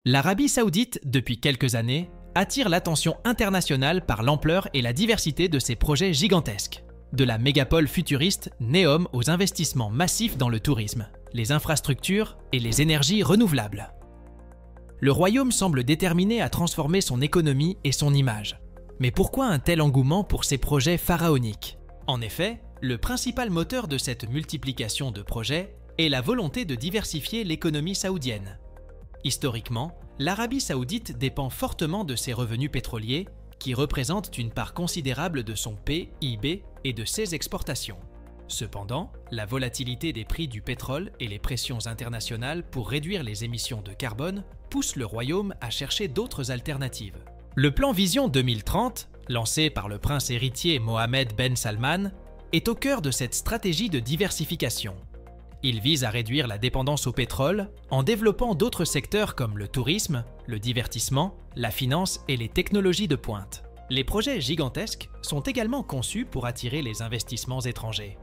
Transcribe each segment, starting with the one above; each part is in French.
L'Arabie Saoudite, depuis quelques années, attire l'attention internationale par l'ampleur et la diversité de ses projets gigantesques. De la mégapole futuriste Neom aux investissements massifs dans le tourisme, les infrastructures et les énergies renouvelables. Le royaume semble déterminé à transformer son économie et son image. Mais pourquoi un tel engouement pour ces projets pharaoniques? En effet, le principal moteur de cette multiplication de projets est la volonté de diversifier l'économie saoudienne. Historiquement, l'Arabie Saoudite dépend fortement de ses revenus pétroliers, qui représentent une part considérable de son PIB et de ses exportations. Cependant, la volatilité des prix du pétrole et les pressions internationales pour réduire les émissions de carbone poussent le royaume à chercher d'autres alternatives. Le plan Vision 2030, lancé par le prince héritier Mohammed Ben Salman, est au cœur de cette stratégie de diversification. Il vise à réduire la dépendance au pétrole en développant d'autres secteurs comme le tourisme, le divertissement, la finance et les technologies de pointe. Les projets gigantesques sont également conçus pour attirer les investissements étrangers.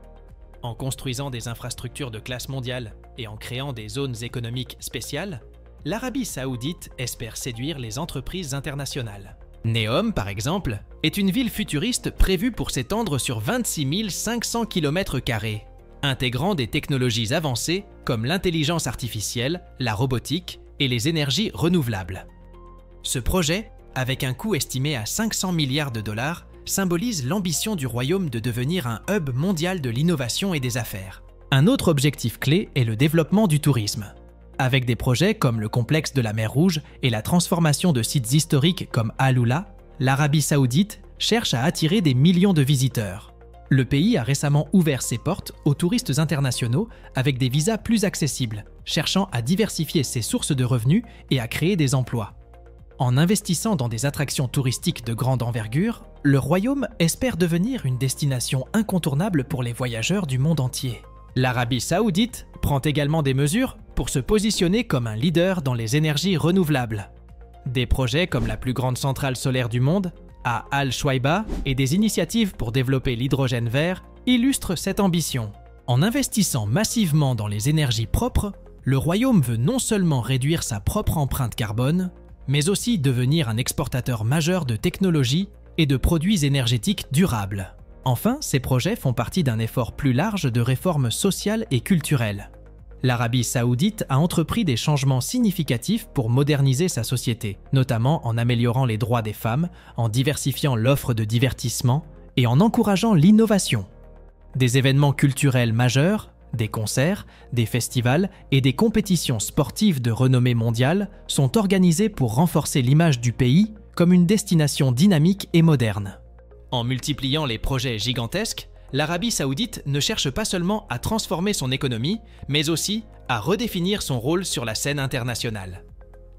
En construisant des infrastructures de classe mondiale et en créant des zones économiques spéciales, l'Arabie Saoudite espère séduire les entreprises internationales. Neom, par exemple, est une ville futuriste prévue pour s'étendre sur 26 500 km², intégrant des technologies avancées comme l'intelligence artificielle, la robotique et les énergies renouvelables. Ce projet, avec un coût estimé à 500 milliards de dollars, symbolise l'ambition du royaume de devenir un hub mondial de l'innovation et des affaires. Un autre objectif clé est le développement du tourisme. Avec des projets comme le complexe de la mer Rouge et la transformation de sites historiques comme Al Ula, l'Arabie Saoudite cherche à attirer des millions de visiteurs. Le pays a récemment ouvert ses portes aux touristes internationaux avec des visas plus accessibles, cherchant à diversifier ses sources de revenus et à créer des emplois. En investissant dans des attractions touristiques de grande envergure, le royaume espère devenir une destination incontournable pour les voyageurs du monde entier. L'Arabie Saoudite prend également des mesures pour se positionner comme un leader dans les énergies renouvelables. Des projets comme la plus grande centrale solaire du monde, à Al-Shuaïba, et des initiatives pour développer l'hydrogène vert illustrent cette ambition. En investissant massivement dans les énergies propres, le royaume veut non seulement réduire sa propre empreinte carbone, mais aussi devenir un exportateur majeur de technologies et de produits énergétiques durables. Enfin, ces projets font partie d'un effort plus large de réformes sociales et culturelles. L'Arabie Saoudite a entrepris des changements significatifs pour moderniser sa société, notamment en améliorant les droits des femmes, en diversifiant l'offre de divertissement et en encourageant l'innovation. Des événements culturels majeurs, des concerts, des festivals et des compétitions sportives de renommée mondiale sont organisés pour renforcer l'image du pays comme une destination dynamique et moderne. En multipliant les projets gigantesques, l'Arabie Saoudite ne cherche pas seulement à transformer son économie, mais aussi à redéfinir son rôle sur la scène internationale.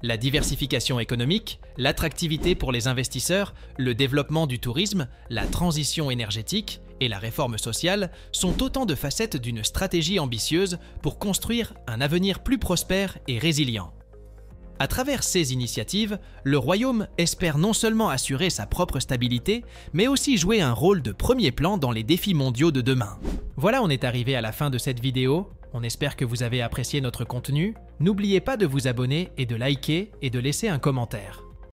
La diversification économique, l'attractivité pour les investisseurs, le développement du tourisme, la transition énergétique et la réforme sociale sont autant de facettes d'une stratégie ambitieuse pour construire un avenir plus prospère et résilient. À travers ces initiatives, le royaume espère non seulement assurer sa propre stabilité, mais aussi jouer un rôle de premier plan dans les défis mondiaux de demain. Voilà, on est arrivé à la fin de cette vidéo. On espère que vous avez apprécié notre contenu. N'oubliez pas de vous abonner et de liker et de laisser un commentaire.